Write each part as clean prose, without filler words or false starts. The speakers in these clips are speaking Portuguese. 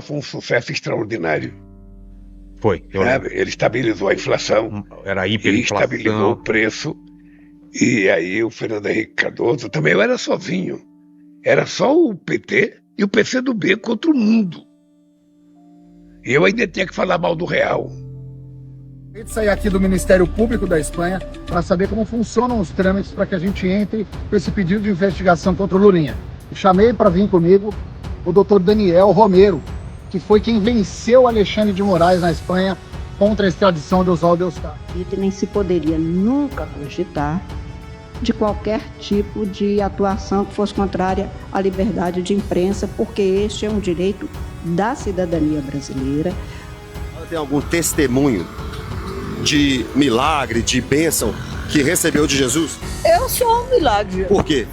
Foi um sucesso extraordinário. Foi. Ele estabilizou a inflação. Era E estabilizou o hiperinflação. preço. E aí o Fernando Henrique Cardoso também eu era sozinho. Era só o PT e o PCdoB contra o mundo. E eu ainda tinha que falar mal do real. Eu saí aqui do Ministério Público da Espanha para saber como funcionam os trâmites para que a gente entre com esse pedido de investigação contra o Lulinha. E chamei para vir comigo o doutor Daniel Romero, que foi quem venceu Alexandre de Moraes na Espanha contra a extradição de Oswaldo Eustáquio. E nem se poderia nunca cogitar de qualquer tipo de atuação que fosse contrária à liberdade de imprensa, porque este é um direito da cidadania brasileira. Tem algum testemunho de milagre, de bênção que recebeu de Jesus? Eu sou um milagre. Por quê?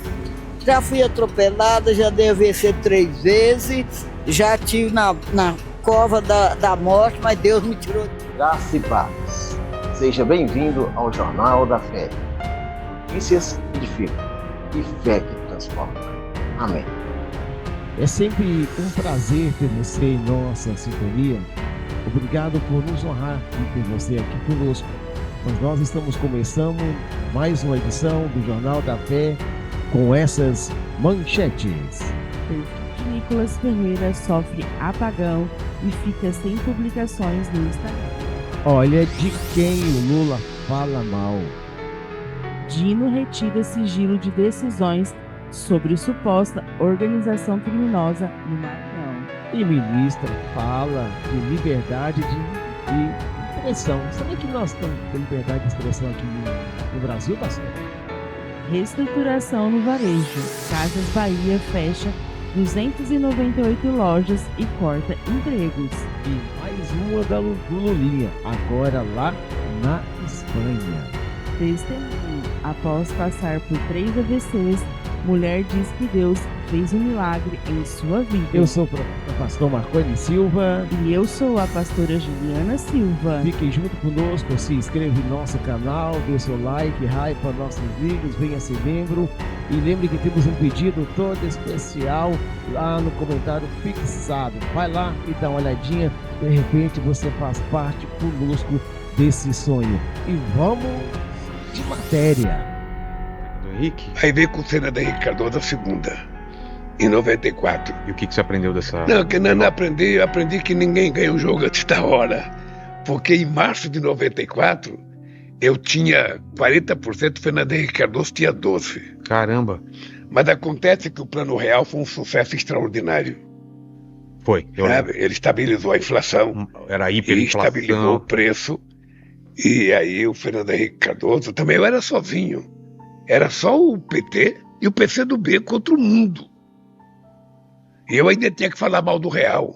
Já fui atropelada, já dei AVC 3 vezes, já estive na cova da morte, mas Deus me tirou. Graça e paz. Seja bem-vindo ao Jornal da Fé. Notícias que edificam e fé que transforma. Amém. É sempre um prazer ter você em nossa sintonia. Obrigado por nos honrar e ter você aqui conosco. Pois nós estamos começando mais uma edição do Jornal da Fé com essas manchetes. Nicolas Ferreira sofre apagão e fica sem publicações no Instagram. Olha de quem o Lula fala mal. Dino retira sigilo de decisões sobre suposta organização criminosa no Maranhão. E ministra fala de liberdade de expressão. Será que nós temos liberdade de expressão aqui no Brasil, pastor? Reestruturação no varejo. Casas Bahia fecha 298 lojas e corta empregos. E mais uma do Lulinha, agora lá na Espanha. Testemunho. Após passar por 3 AVCs, mulher diz que Deus fez um milagre em sua vida. Eu sou o pastor Marconi Silva. E eu sou a pastora Juliana Silva. Fiquem junto conosco, se inscreva em nosso canal, dê seu like, hype nossos vídeos, venha ser membro. E lembre que temos um pedido todo especial lá no comentário fixado. Vai lá e dá uma olhadinha, de repente você faz parte conosco desse sonho. E vamos de matéria. Henrique. Aí veio com o Fernando Henrique Cardoso a segunda, em 94. E o que você aprendeu dessa... Não, que não aprendi, eu aprendi que ninguém ganha um jogo antes da hora. Porque em março de 94, eu tinha 40%, o Fernando Henrique Cardoso tinha 12%. Caramba. Mas acontece que o Plano Real foi um sucesso extraordinário. Foi. Ele estabilizou a inflação. Era hiperinflação. E estabilizou o preço. E aí o Fernando Henrique Cardoso também eu era sozinho. Era só o PT e o PCdoB contra o mundo. E eu ainda tinha que falar mal do real.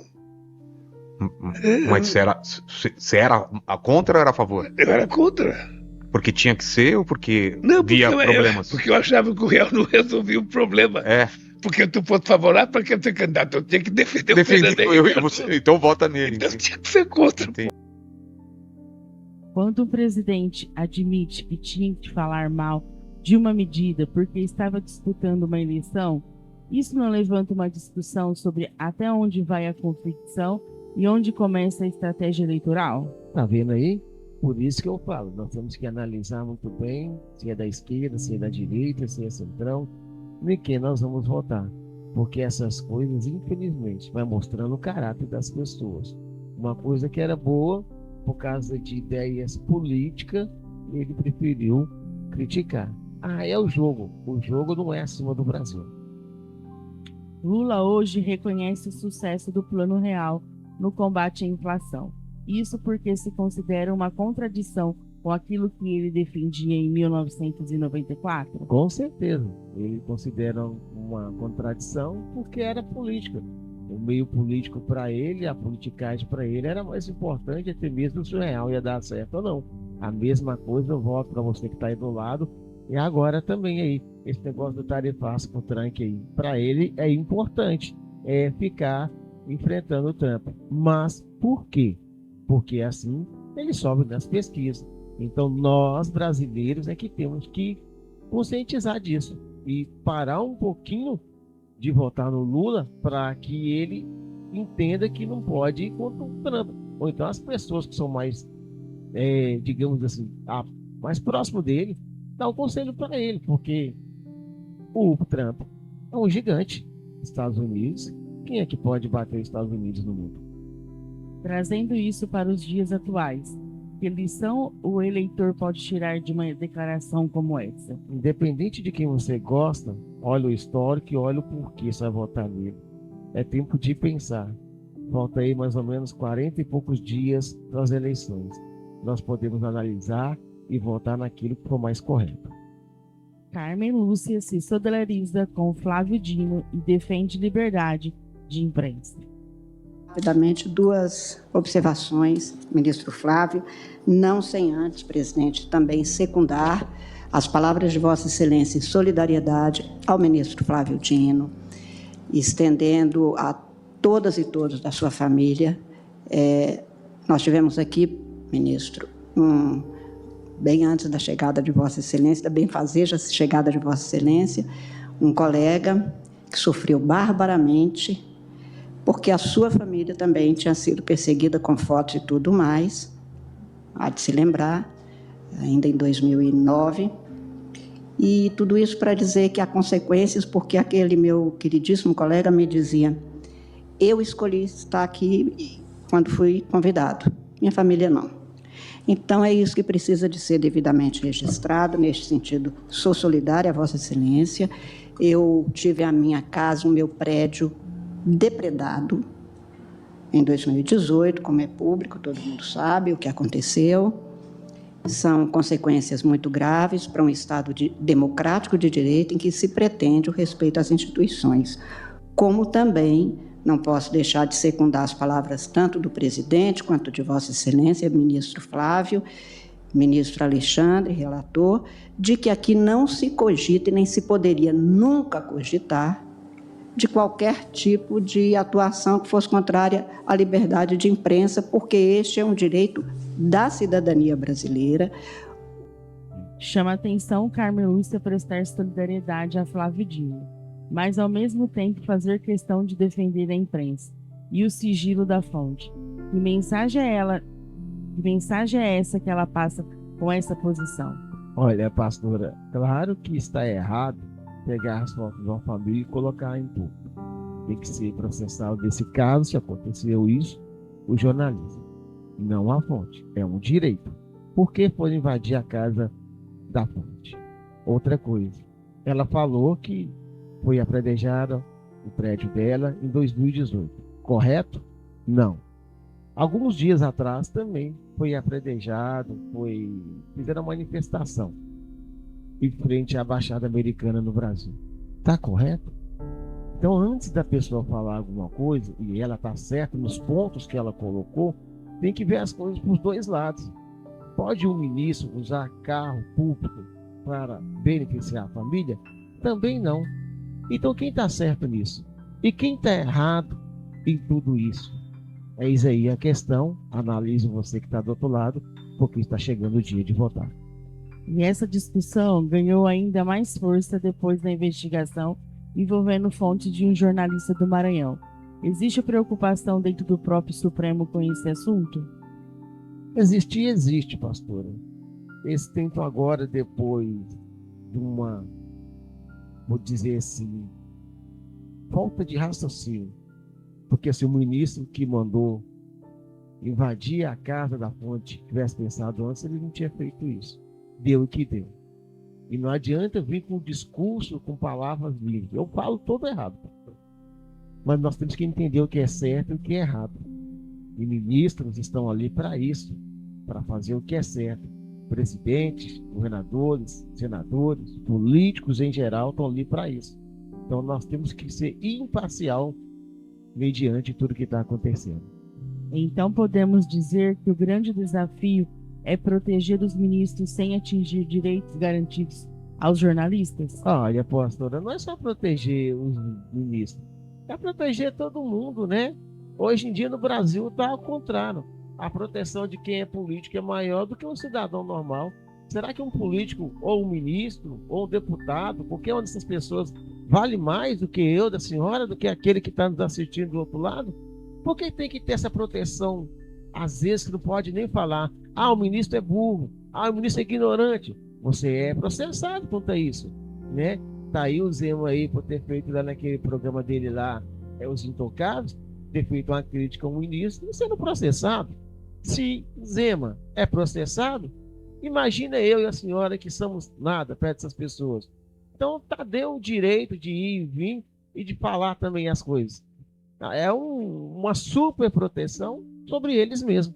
Mas você era contra ou era a favor? Eu era contra. Porque tinha que ser ou porque via problemas? Porque eu achava que o real não resolvia o problema. É. Porque tu fosse favorável para quem ser candidato. Eu tinha que defender o Fernando Henrique. Então vota nele. Então tinha que ser contra. Quando o presidente admite que tinha que falar mal de uma medida porque estava disputando uma eleição, isso não levanta uma discussão sobre até onde vai a competição e onde começa a estratégia eleitoral? Tá vendo aí? Por isso que eu falo, nós temos que analisar muito bem se é da esquerda, se é da direita, se é centrão, em quem nós vamos votar. Porque essas coisas, infelizmente, vai mostrando o caráter das pessoas. Uma coisa que era boa, por causa de ideias políticas, ele preferiu criticar. É o jogo. O jogo não é acima do Brasil. Lula hoje reconhece o sucesso do Plano Real no combate à inflação. Isso porque se considera uma contradição com aquilo que ele defendia em 1994? Com certeza. Ele considera uma contradição porque era política. O meio político para ele, a politicagem para ele era mais importante até mesmo se o real ia dar certo ou não. A mesma coisa eu volto para você que está aí do lado. E agora também aí, esse negócio do tarifaço com o Trump aí, para ele é importante, ficar enfrentando o Trump. Mas por quê? Porque assim ele sobe nas pesquisas. Então nós brasileiros é que temos que conscientizar disso e parar um pouquinho de votar no Lula para que ele entenda que não pode ir contra o Trump. Ou então as pessoas que são mais, digamos assim, mais próximo dele, dá um conselho para ele, porque o Trump é um gigante dos Estados Unidos. Quem é que pode bater os Estados Unidos no mundo? Trazendo isso para os dias atuais, que lição o eleitor pode tirar de uma declaração como essa? Independente de quem você gosta, olha o histórico e olha o porquê você vai votar nele. É tempo de pensar. Falta aí mais ou menos 40 e poucos dias para as eleições. Nós podemos analisar e votar naquilo que for mais correto. Carmen Lúcia se solidariza com Flávio Dino e defende liberdade de imprensa. Rapidamente, duas observações, ministro Flávio, não sem antes, presidente, também secundar as palavras de Vossa Excelência em solidariedade ao ministro Flávio Dino, estendendo a todas e todos da sua família. Nós tivemos aqui, ministro, bem antes da chegada de Vossa Excelência, da benfazeja chegada de Vossa Excelência, um colega que sofreu barbaramente, porque a sua família também tinha sido perseguida com fotos e tudo mais, há de se lembrar, ainda em 2009, e tudo isso para dizer que há consequências, porque aquele meu queridíssimo colega me dizia: eu escolhi estar aqui quando fui convidado, minha família não. Então é isso que precisa de ser devidamente registrado. Neste sentido, sou solidária a Vossa Excelência. Eu tive a minha casa, o meu prédio depredado em 2018, como é público, todo mundo sabe o que aconteceu. São consequências muito graves para um Estado democrático de direito em que se pretende o respeito às instituições. Como também não posso deixar de secundar as palavras tanto do presidente quanto de Vossa Excelência, ministro Flávio, ministro Alexandre, relator, de que aqui não se cogita e nem se poderia nunca cogitar de qualquer tipo de atuação que fosse contrária à liberdade de imprensa, porque este é um direito da cidadania brasileira. Chama atenção Carmen Lúcia prestar solidariedade a Flávio Dino, mas ao mesmo tempo fazer questão de defender a imprensa e o sigilo da fonte. Que mensagem é essa que ela passa com essa posição? Olha, pastora, claro que está errado pegar as fotos de uma família e colocar em público. Tem que ser processado desse caso, se aconteceu isso, o jornalista, não a fonte. É um direito. Por que foi invadir a casa da fonte? Outra coisa, ela falou que foi apredejada o prédio dela em 2018. Correto? Não. Alguns dias atrás também foi apredejado, fizeram manifestação em frente à Embaixada Americana no Brasil. Está correto? Então, antes da pessoa falar alguma coisa, e ela está certa nos pontos que ela colocou, tem que ver as coisas por dois lados. Pode um ministro usar carro público para beneficiar a família? Também não. Então, quem está certo nisso? E quem está errado em tudo isso? Eis aí a questão. Analise você que está do outro lado, porque está chegando o dia de votar. E essa discussão ganhou ainda mais força depois da investigação envolvendo fonte de um jornalista do Maranhão. Existe preocupação dentro do próprio Supremo com esse assunto? Existe, pastora. Eles tentam agora, depois de uma, vou dizer assim, falta de raciocínio. Porque se o ministro que mandou invadir a casa da fonte tivesse pensado antes, ele não tinha feito isso. Deu o que deu. E não adianta vir com discurso, com palavras livres. Eu falo todo errado. Mas nós temos que entender o que é certo e o que é errado. E ministros estão ali para isso, para fazer o que é certo. Presidentes, governadores, senadores, políticos em geral estão ali para isso. Então nós temos que ser imparcial mediante tudo que está acontecendo. Então podemos dizer que o grande desafio é proteger os ministros sem atingir direitos garantidos aos jornalistas? Olha, pastora, não é só proteger os ministros, é proteger todo mundo, né? Hoje em dia no Brasil está ao contrário. A proteção de quem é político é maior do que um cidadão normal. Será que um político, ou um ministro, ou um deputado, qualquer uma dessas pessoas vale mais do que eu, da senhora, do que aquele que está nos assistindo do outro lado? Por que tem que ter essa proteção? Às vezes que não pode nem falar. O ministro é burro. O ministro é ignorante. Você é processado quanto a isso, né? Tá aí o Zema aí por ter feito lá naquele programa dele lá, Os Intocáveis, ter feito uma crítica ao ministro e sendo processado. Se Zema é processado, imagina eu e a senhora que somos nada perto dessas pessoas. Então, deu o direito de ir e vir e de falar também as coisas. É uma super proteção sobre eles mesmos.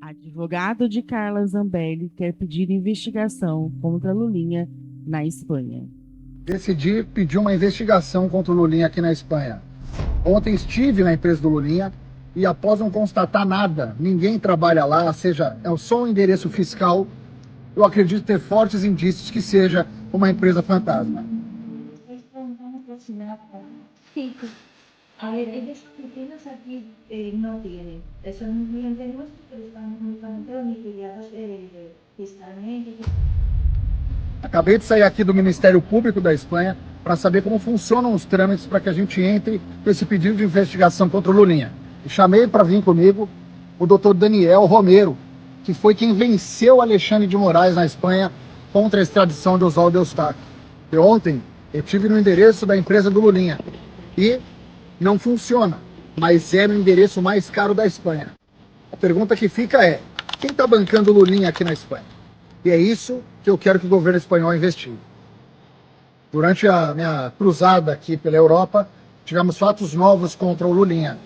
Advogado de Carla Zambelli quer pedir investigação contra Lulinha na Espanha. Decidi pedir uma investigação contra o Lulinha aqui na Espanha. Ontem estive na empresa do Lulinha e após não constatar nada, ninguém trabalha lá, seja, é só um endereço fiscal, eu acredito ter fortes indícios que seja uma empresa fantasma. A ver, ellos aquí no tienen, son un cliente nuestro, pero están únicamente domiciliados fiscalmente. Acabei de sair aqui do Ministério Público da Espanha para saber como funcionam os trâmites para que a gente entre com esse pedido de investigação contra o Lulinha. E chamei para vir comigo o Dr. Daniel Romero, que foi quem venceu Alexandre de Moraes na Espanha contra a extradição de Oswaldo Eustáquio. E ontem eu estive no endereço da empresa do Lulinha e não funciona, mas é no endereço mais caro da Espanha. A pergunta que fica é, quem está bancando o Lulinha aqui na Espanha? E é isso que eu quero que o governo espanhol investigue. Durante a minha cruzada aqui pela Europa, tivemos fatos novos contra o Lulinha.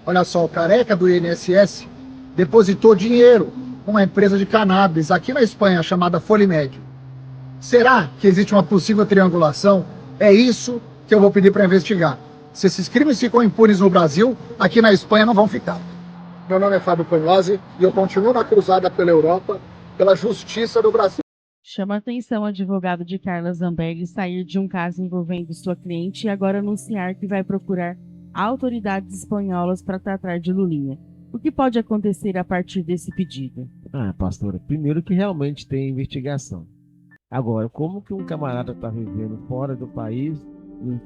Olha só, o careca do INSS depositou dinheiro numa empresa de cannabis aqui na Espanha, chamada Folimed. Será que existe uma possível triangulação? É isso que eu vou pedir para investigar. Se esses crimes ficam impunes no Brasil, aqui na Espanha não vão ficar. Meu nome é Fábio Panhose e eu continuo na cruzada pela Europa, pela justiça do Brasil. Chama a atenção o advogado de Carla Zambelli sair de um caso envolvendo sua cliente e agora anunciar que vai procurar autoridades espanholas para tratar de Lulinha. O que pode acontecer a partir desse pedido? Pastora, primeiro que realmente tem investigação. Agora, como que um camarada está vivendo fora do país,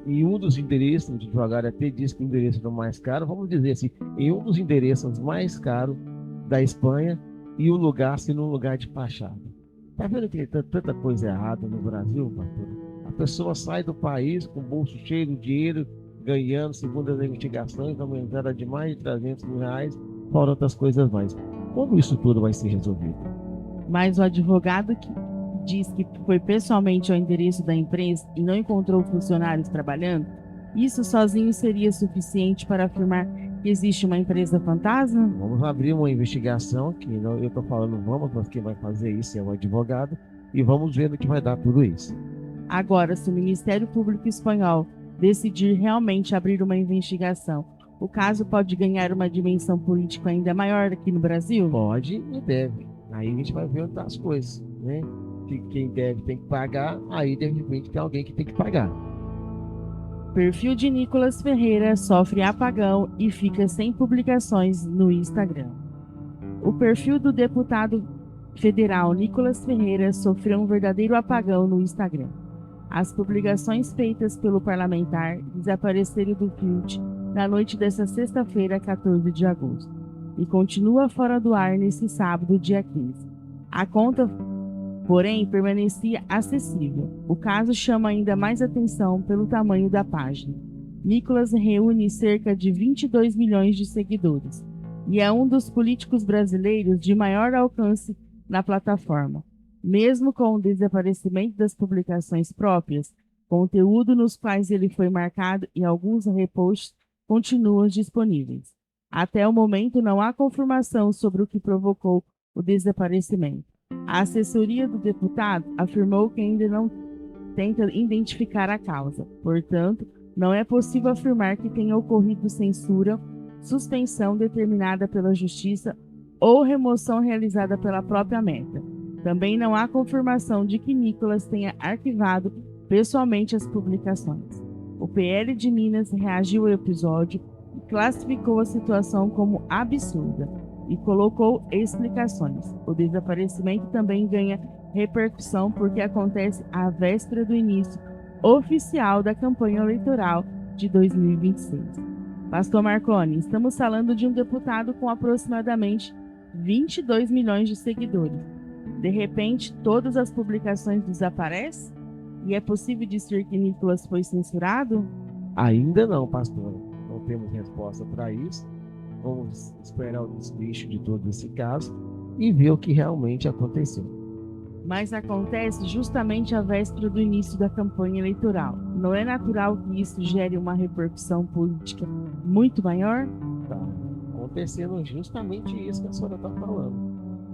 em um dos endereços, o advogado até disse que o endereço é o mais caro, vamos dizer assim, em um dos endereços mais caros da Espanha e o lugar sendo um lugar de fachada. Tá vendo que tem tanta coisa errada no Brasil, pastor? A pessoa sai do país com o bolso cheio de dinheiro, ganhando, segundo as investigações, aumentada de mais de 300 mil reais, fora outras coisas mais. Como isso tudo vai ser resolvido? Mas o advogado que diz que foi pessoalmente ao endereço da empresa e não encontrou funcionários trabalhando, isso sozinho seria suficiente para afirmar que existe uma empresa fantasma? Vamos abrir uma investigação, que não, eu estou falando vamos, mas quem vai fazer isso é o advogado, e vamos ver no que vai dar tudo isso. Agora, se o Ministério Público Espanhol decidir realmente abrir uma investigação, o caso pode ganhar uma dimensão política ainda maior aqui no Brasil? Pode e deve. Aí a gente vai ver onde tá as coisas, né? Quem deve tem que pagar, aí de repente tem alguém que tem que pagar. Perfil de Nicolas Ferreira sofre apagão e fica sem publicações no Instagram. O perfil do deputado federal Nicolas Ferreira sofreu um verdadeiro apagão no Instagram. As publicações feitas pelo parlamentar desapareceram do feed na noite desta sexta-feira, 14 de agosto, e continua fora do ar nesse sábado, dia 15. A conta, porém, permanecia acessível. O caso chama ainda mais atenção pelo tamanho da página. Nicolas reúne cerca de 22 milhões de seguidores e é um dos políticos brasileiros de maior alcance na plataforma. Mesmo com o desaparecimento das publicações próprias, conteúdo nos quais ele foi marcado e alguns reposts continuam disponíveis. Até o momento não há confirmação sobre o que provocou o desaparecimento. A assessoria do deputado afirmou que ainda não tenta identificar a causa. Portanto, não é possível afirmar que tenha ocorrido censura, suspensão determinada pela Justiça ou remoção realizada pela própria Meta. Também não há confirmação de que Nicolas tenha arquivado pessoalmente as publicações. O PL de Minas reagiu ao episódio e classificou a situação como absurda e colocou explicações. O desaparecimento também ganha repercussão porque acontece à véspera do início oficial da campanha eleitoral de 2026. Pastor Marconi, estamos falando de um deputado com aproximadamente 22 milhões de seguidores. De repente, todas as publicações desaparecem? E é possível dizer que Nicolas foi censurado? Ainda não, pastor. Não temos resposta para isso. Vamos esperar o desfecho de todo esse caso e ver o que realmente aconteceu. Mas acontece justamente à véspera do início da campanha eleitoral. Não é natural que isso gere uma repercussão política muito maior? Tá acontecendo justamente isso que a senhora está falando.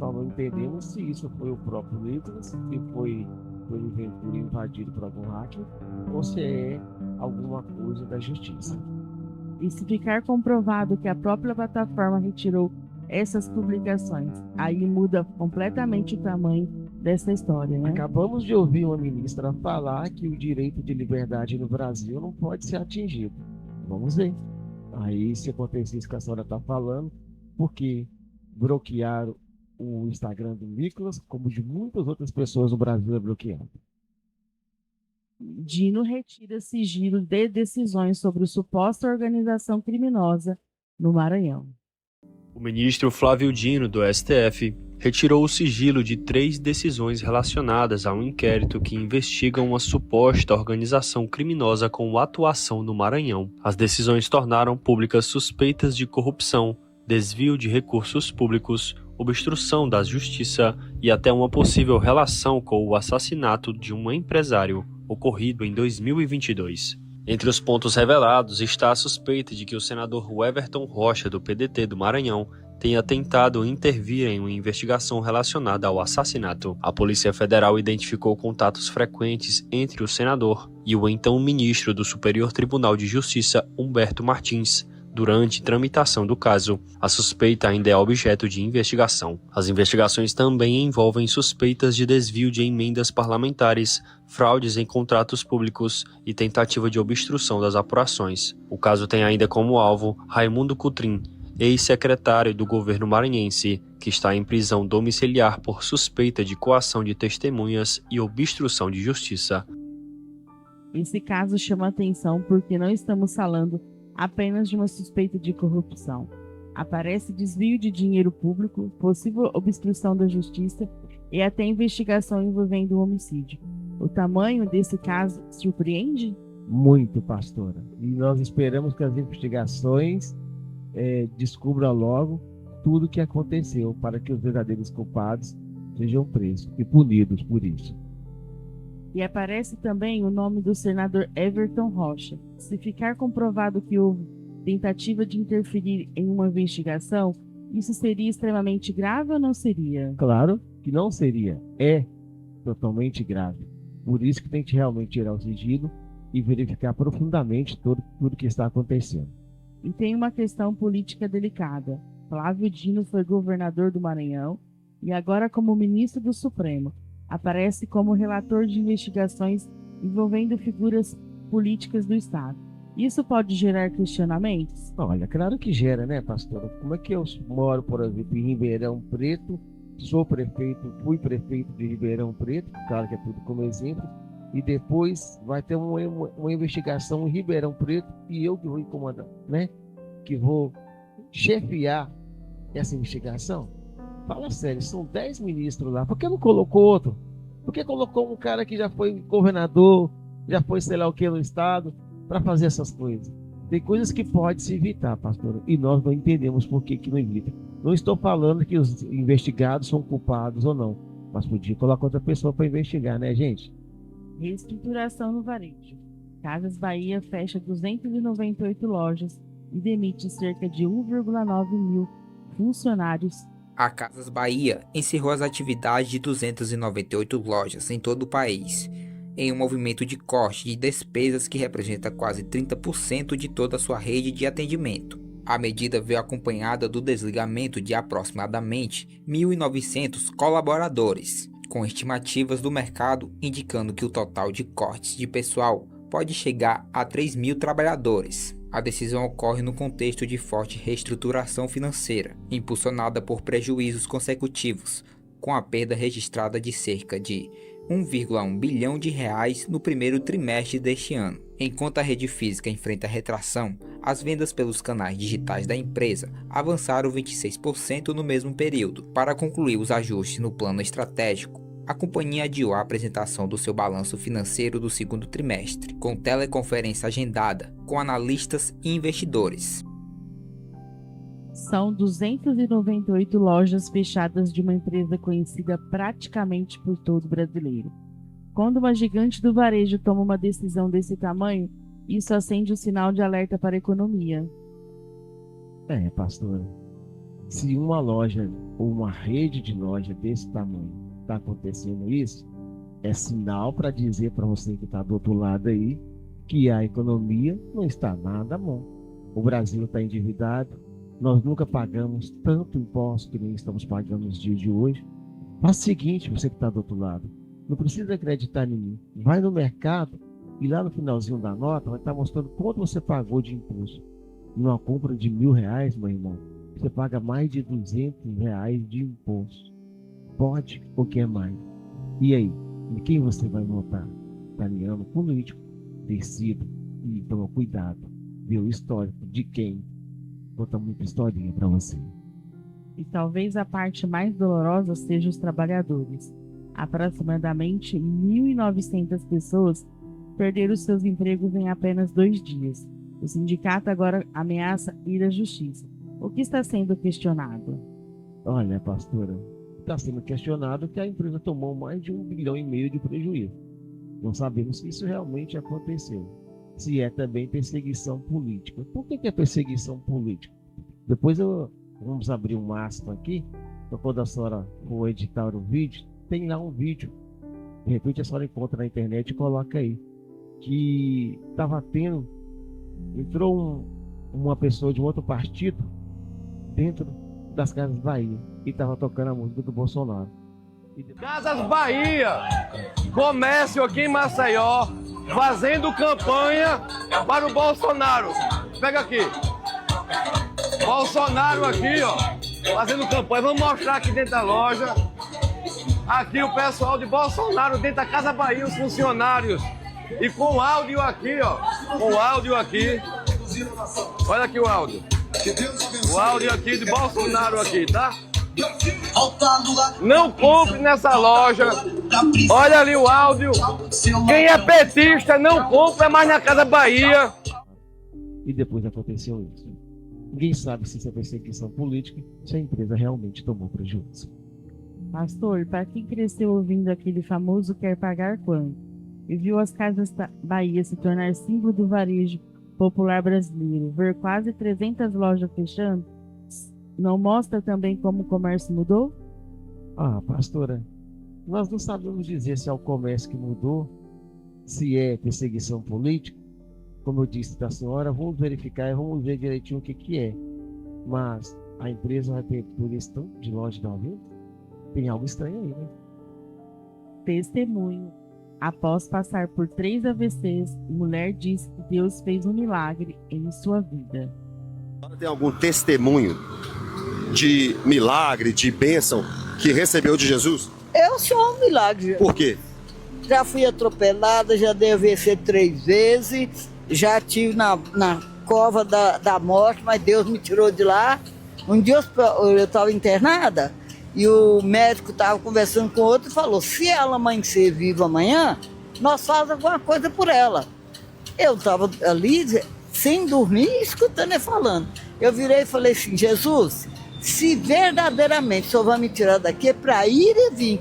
Nós não entendemos se isso foi o próprio Nicolas, se foi porventura invadido por algum hacker, ou se é alguma coisa da justiça. E se ficar comprovado que a própria plataforma retirou essas publicações, aí muda completamente o tamanho dessa história, né? Acabamos de ouvir uma ministra falar que o direito de liberdade no Brasil não pode ser atingido. Vamos ver. Aí, se acontecer isso que a senhora está falando, porque bloquearam o Instagram do Nicolas, como de muitas outras pessoas no Brasil é bloqueado. Dino retira sigilo de decisões sobre suposta organização criminosa no Maranhão. O ministro Flávio Dino, do STF, retirou o sigilo de 3 decisões relacionadas a um inquérito que investiga uma suposta organização criminosa com atuação no Maranhão. As decisões tornaram públicas suspeitas de corrupção, desvio de recursos públicos, obstrução da justiça e até uma possível relação com o assassinato de um empresário ocorrido em 2022. Entre os pontos revelados está a suspeita de que o senador Everton Rocha, do PDT do Maranhão, tenha tentado intervir em uma investigação relacionada ao assassinato. A Polícia Federal identificou contatos frequentes entre o senador e o então ministro do Superior Tribunal de Justiça, Humberto Martins, durante tramitação do caso. A suspeita ainda é objeto de investigação. As investigações também envolvem suspeitas de desvio de emendas parlamentares, fraudes em contratos públicos e tentativa de obstrução das apurações. O caso tem ainda como alvo Raimundo Cutrim, ex-secretário do governo maranhense, que está em prisão domiciliar por suspeita de coação de testemunhas e obstrução de justiça. Esse caso chama atenção porque não estamos falando apenas de uma suspeita de corrupção. Aparece desvio de dinheiro público, possível obstrução da justiça e até investigação envolvendo o homicídio. O tamanho desse caso surpreende? Muito, pastora. E nós esperamos que as investigações descubram logo tudo o que aconteceu para que os verdadeiros culpados sejam presos e punidos por isso. E aparece também o nome do senador Everton Rocha. Se ficar comprovado que houve tentativa de interferir em uma investigação, isso seria extremamente grave ou não seria? Claro que não seria. É totalmente grave. Por isso que tem que realmente tirar o sigilo e verificar profundamente tudo que está acontecendo. E tem uma questão política delicada. Flávio Dino foi governador do Maranhão e agora, como ministro do Supremo, aparece como relator de investigações envolvendo figuras políticas do Estado. Isso pode gerar questionamentos? Olha, claro que gera, né, pastora? Como é que eu moro, por exemplo, em Ribeirão Preto, fui prefeito de Ribeirão Preto, claro que é tudo como exemplo, e depois vai ter uma investigação em Ribeirão Preto e eu que vou incomodar, né? Que vou chefiar essa investigação? Fala sério, são 10 ministros lá, por que não colocou outro? Por que colocou um cara que já foi governador, já foi sei lá o que no estado, para fazer essas coisas? Tem coisas que pode se evitar, pastor, e nós não entendemos por que não evita. Não estou falando que os investigados são culpados ou não, mas podia colocar outra pessoa para investigar, né, gente? Reestruturação no varejo. Casas Bahia fecha 298 lojas e demite cerca de 1,9 mil funcionários. A Casas Bahia encerrou as atividades de 298 lojas em todo o país, em um movimento de corte de despesas que representa quase 30% de toda a sua rede de atendimento. A medida veio acompanhada do desligamento de aproximadamente 1.900 colaboradores, com estimativas do mercado indicando que o total de cortes de pessoal pode chegar a 3.000 trabalhadores. A decisão ocorre no contexto de forte reestruturação financeira, impulsionada por prejuízos consecutivos, com a perda registrada de cerca de R$ 1,1 bilhão no primeiro trimestre deste ano. Enquanto a rede física enfrenta retração, as vendas pelos canais digitais da empresa avançaram 26% no mesmo período. Para concluir os ajustes no plano estratégico, a companhia adiou a apresentação do seu balanço financeiro do segundo trimestre, com teleconferência agendada com analistas e investidores. São 298 lojas fechadas de uma empresa conhecida praticamente por todo brasileiro. Quando uma gigante do varejo toma uma decisão desse tamanho, isso acende um sinal de alerta para a economia. Pastor, se uma loja ou uma rede de loja desse tamanho está acontecendo isso, é sinal para dizer para você que está do outro lado aí que a economia não está nada bom. O Brasil está endividado, nós nunca pagamos tanto imposto que nem estamos pagando nos dias de hoje. Faz o seguinte, você que está do outro lado, não precisa acreditar em mim. Vai no mercado e lá no finalzinho da nota vai estar mostrando quanto você pagou de imposto. Numa compra de R$1.000, meu irmão, você paga mais de R$200 de imposto. Pode ou quer mais? E aí, em quem você vai votar? Italiano, político, decida e toma cuidado. Vê o histórico de quem. Conta muita historinha para você. E talvez a parte mais dolorosa seja os trabalhadores. Aproximadamente 1.900 pessoas perderam seus empregos em apenas 2 dias. O sindicato agora ameaça ir à justiça. O que está sendo questionado? Olha, pastora, está sendo questionado que a empresa tomou mais de R$1,5 bilhão de prejuízo. Não sabemos se isso realmente aconteceu. Se é também perseguição política. Por que é perseguição política? Depois vamos abrir um máximo aqui, então quando a senhora for editar o vídeo, tem lá um vídeo, de repente a senhora encontra na internet e coloca aí, que estava entrou uma pessoa de um outro partido dentro das Casas Bahia e estava tocando a música do Bolsonaro. Casas Bahia, comércio aqui em Maceió, fazendo campanha para o Bolsonaro. Pega aqui. Bolsonaro aqui, ó, fazendo campanha. Vamos mostrar aqui dentro da loja. Aqui o pessoal de Bolsonaro dentro da Casa Bahia, os funcionários. E com áudio aqui, ó. Com áudio aqui. Olha aqui o áudio. O áudio aqui de Bolsonaro aqui, tá? Não compre nessa loja. Olha ali o áudio. Quem é petista não compra mais na Casa Bahia. E depois aconteceu isso. Ninguém sabe se isso é perseguição política, se a empresa realmente tomou prejuízo. Pastor, para quem cresceu ouvindo aquele famoso quer pagar quanto e viu as Casas Bahia se tornar símbolo do varejo popular brasileiro, ver quase 300 lojas fechando, não mostra também como o comércio mudou? Pastora, nós não sabemos dizer se é o comércio que mudou, se é perseguição política. Como eu disse da senhora, vamos verificar e vamos ver direitinho o que é. Mas a empresa vai ter por esse tanto de loja de aumento? Tem algo estranho aí, né? Testemunho. Após passar por 3 AVCs, mulher diz que Deus fez um milagre em sua vida. Tem algum testemunho de milagre, de bênção que recebeu de Jesus? Eu sou um milagre. Por quê? Já fui atropelada, já dei AVC 3 vezes, já tive na cova da morte, mas Deus me tirou de lá. Um dia eu estava internada e o médico estava conversando com outro e falou, se ela amanhecer viva amanhã, nós fazemos alguma coisa por ela. Eu estava ali sem dormir, escutando ele falando. Eu virei e falei assim, Jesus, se verdadeiramente o Senhor vai me tirar daqui é para ir e vir.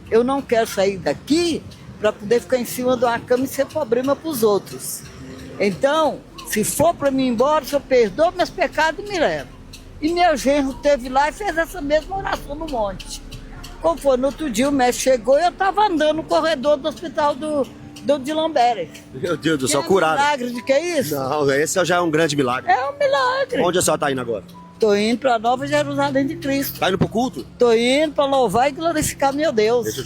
Eu não quero sair daqui para poder ficar em cima de uma cama e ser problema para os outros. Então, se for para mim ir embora, o Senhor perdoa meus pecados e me leva. E meu genro esteve lá e fez essa mesma oração no monte. Como foi, no outro dia o médico chegou e eu estava andando no corredor do hospital de Lamberes. Meu Deus do céu, curado. Milagre de que é isso? Não, esse já é um grande milagre. É um milagre. Onde a senhora está indo agora? Estou indo para Nova Jerusalém de Cristo. Está indo para o culto? Estou indo para louvar e glorificar meu Deus.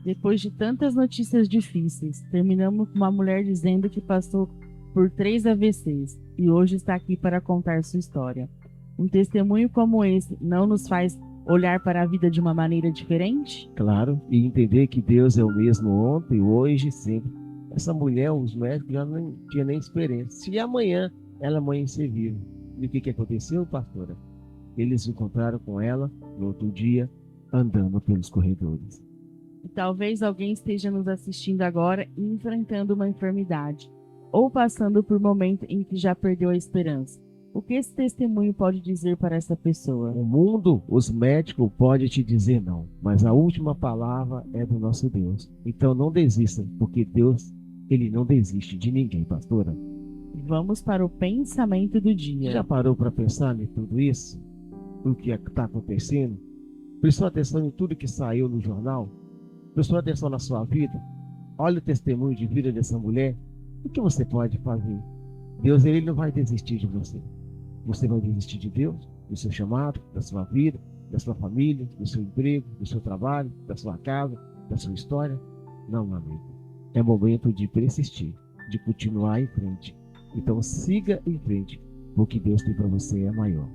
Depois de tantas notícias difíceis, terminamos com uma mulher dizendo que passou por 3 AVCs e hoje está aqui para contar sua história. Um testemunho como esse não nos faz olhar para a vida de uma maneira diferente? Claro, e entender que Deus é o mesmo ontem, hoje e sempre. Essa mulher, os médicos já não tinham nem experiência. Se amanhã ela amanhecer viva. E o que aconteceu, pastora? Eles se encontraram com ela no outro dia, andando pelos corredores. E talvez alguém esteja nos assistindo agora e enfrentando uma enfermidade, ou passando por um momento em que já perdeu a esperança. O que esse testemunho pode dizer para essa pessoa? O mundo, os médicos podem te dizer não, mas a última palavra é do nosso Deus. Então não desista, porque Deus, ele não desiste de ninguém, pastora. Vamos para o pensamento do dia. Já parou para pensar em tudo isso? O que está acontecendo? Prestou atenção em tudo que saiu no jornal? Prestou atenção na sua vida? Olha o testemunho de vida dessa mulher. O que você pode fazer? Deus, ele não vai desistir de você. Você vai desistir de Deus, do seu chamado, da sua vida, da sua família, do seu emprego, do seu trabalho, da sua casa, da sua história? Não, meu amigo. É momento de persistir, de continuar em frente. Então siga em frente, porque Deus tem para você é maior.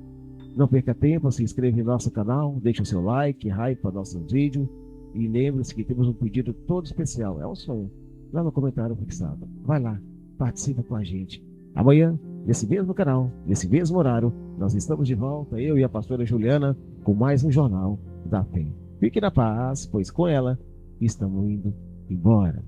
Não perca tempo, se inscreva em nosso canal, deixe o seu like, hype nossos vídeos e lembre-se que temos um pedido todo especial, é um sonho, lá no comentário fixado. Vai lá, participa com a gente. Amanhã, nesse mesmo canal, nesse mesmo horário, nós estamos de volta, eu e a pastora Juliana, com mais um Jornal da Fé. Fique na paz, pois com ela estamos indo embora.